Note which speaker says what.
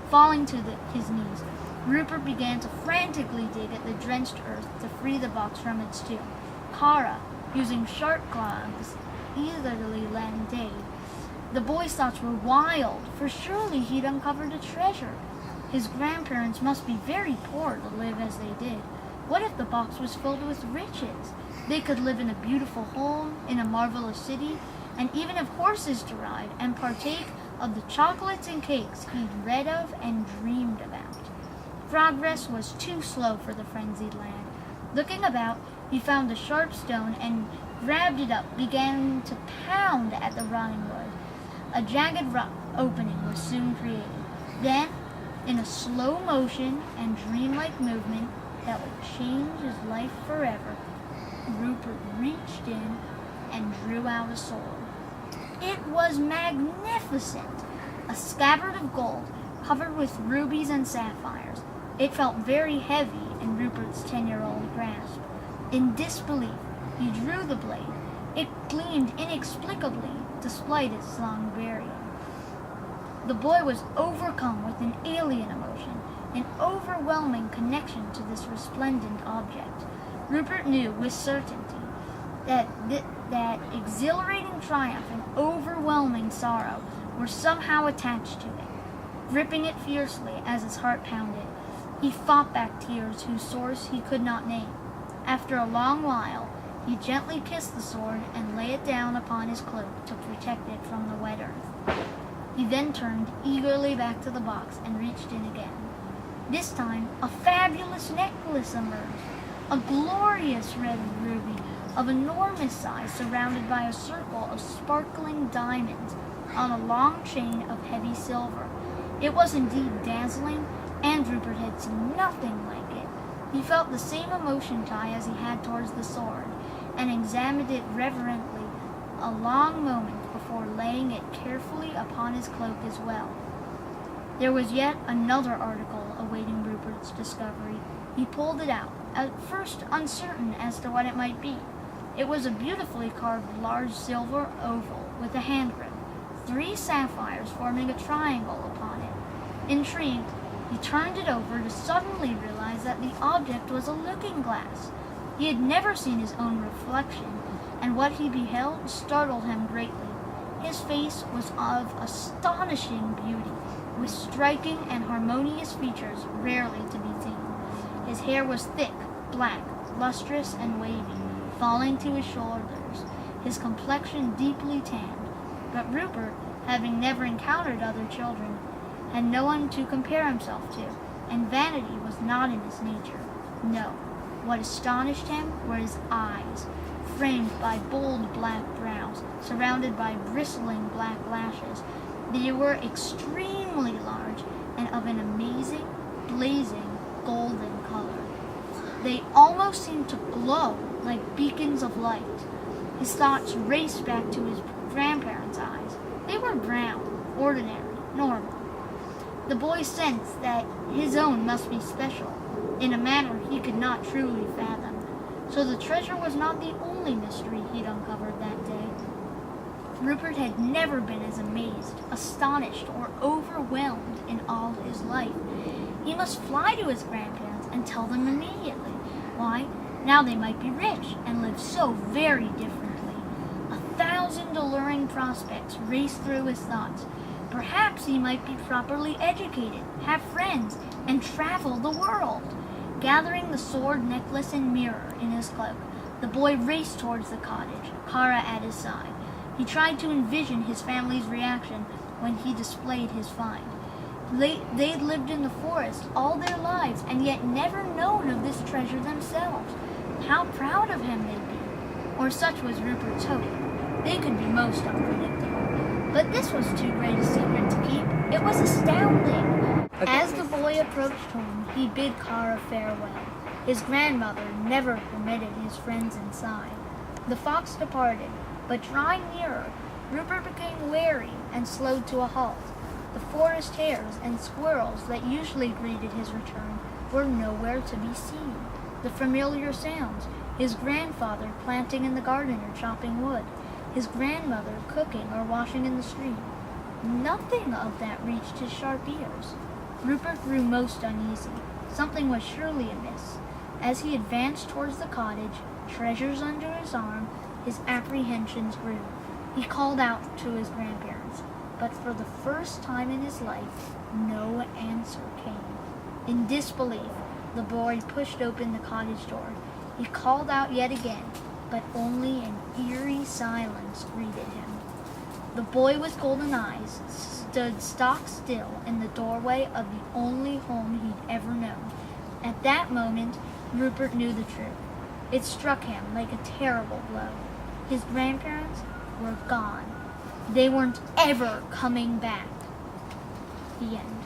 Speaker 1: Falling to his knees, Rupert began to frantically dig at the drenched earth to free the box from its tomb. Kara, using sharp claws, eagerly lent aid. The boy's thoughts were wild, for surely he'd uncovered a treasure. His grandparents must be very poor to live as they did. What if the box was filled with riches? They could live in a beautiful home, in a marvelous city, and even have horses to ride and partake of the chocolates and cakes he'd read of and dreamed about. Progress was too slow for the frenzied lad. Looking about, he found a sharp stone and grabbed it up, began to pound at the rotting wood. A jagged opening was soon created. Then, in a slow motion and dreamlike movement that would change his life forever, Rupert reached in and drew out a sword. It was magnificent, a scabbard of gold covered with rubies and sapphires. It felt very heavy in Rupert's 10-year-old grasp. In disbelief, he drew the blade. It gleamed inexplicably despite its long burying. The boy was overcome with an alien emotion, an overwhelming connection to this resplendent object. Rupert knew with certainty that exhilarating triumph and overwhelming sorrow were somehow attached to it. Gripping it fiercely as his heart pounded, he fought back tears whose source he could not name. After a long while, he gently kissed the sword and lay it down upon his cloak to protect it from the wet earth. He then turned eagerly back to the box and reached in again. This time, a fabulous necklace emerged, a glorious red ruby of enormous size surrounded by a circle of sparkling diamonds on a long chain of heavy silver. It was indeed dazzling, and Rupert had seen nothing like it. He felt the same emotion tie as he had towards the sword, and examined it reverently a long moment before laying it carefully upon his cloak as well. There was yet another article awaiting Rupert's discovery. He pulled it out, at first uncertain as to what it might be. It was a beautifully carved large silver oval with a hand grip, 3 sapphires forming a triangle upon it. Intrigued, he turned it over to suddenly realize that the object was a looking glass. He had never seen his own reflection, and what he beheld startled him greatly. His face was of astonishing beauty, with striking and harmonious features rarely to be seen. His hair was thick, black, lustrous, and wavy, falling to his shoulders, his complexion deeply tanned. But Rupert, having never encountered other children, had no one to compare himself to, and vanity was not in his nature. No, what astonished him were his eyes, framed by bold black brows, surrounded by bristling black lashes. They were extremely large and of an amazing, blazing, golden color. They almost seemed to glow like beacons of light. His thoughts raced back to his grandparents' eyes. They were brown, ordinary, normal. The boy sensed that his own must be special, in a manner he could not truly fathom. So the treasure was not the only mystery he'd uncovered that day. Rupert had never been as amazed, astonished, or overwhelmed in all his life. He must fly to his grandparents and tell them immediately. Why, now they might be rich and live so very differently. 1,000 alluring prospects raced through his thoughts. Perhaps he might be properly educated, have friends, and travel the world. Gathering the sword, necklace, and mirror in his cloak, the boy raced towards the cottage, Kara at his side. He tried to envision his family's reaction when he displayed his find. They'd lived in the forest all their lives and yet never known of this treasure themselves. How proud of him they'd be. Or such was Rupert's hope. They could be most unpredictable. But this was too great a secret to keep. It was astounding. As the boy approached home, he bid Kara farewell. His grandmother never permitted his friends inside. The fox departed, but drawing nearer, Rupert became wary and slowed to a halt. The forest hares and squirrels that usually greeted his return were nowhere to be seen. The familiar sounds, his grandfather planting in the garden or chopping wood, his grandmother cooking or washing in the street, nothing of that reached his sharp ears. Rupert grew most uneasy. Something was surely amiss. As he advanced towards the cottage, treasures under his arm, his apprehensions grew. He called out to his grandparents, but for the first time in his life, no answer came. In disbelief, the boy pushed open the cottage door. He called out yet again, but only an eerie silence greeted him. The boy with golden eyes stood stock still in the doorway of the only home he'd ever known. At that moment, Rupert knew the truth. It struck him like a terrible blow. His grandparents were gone. They weren't ever coming back. The end.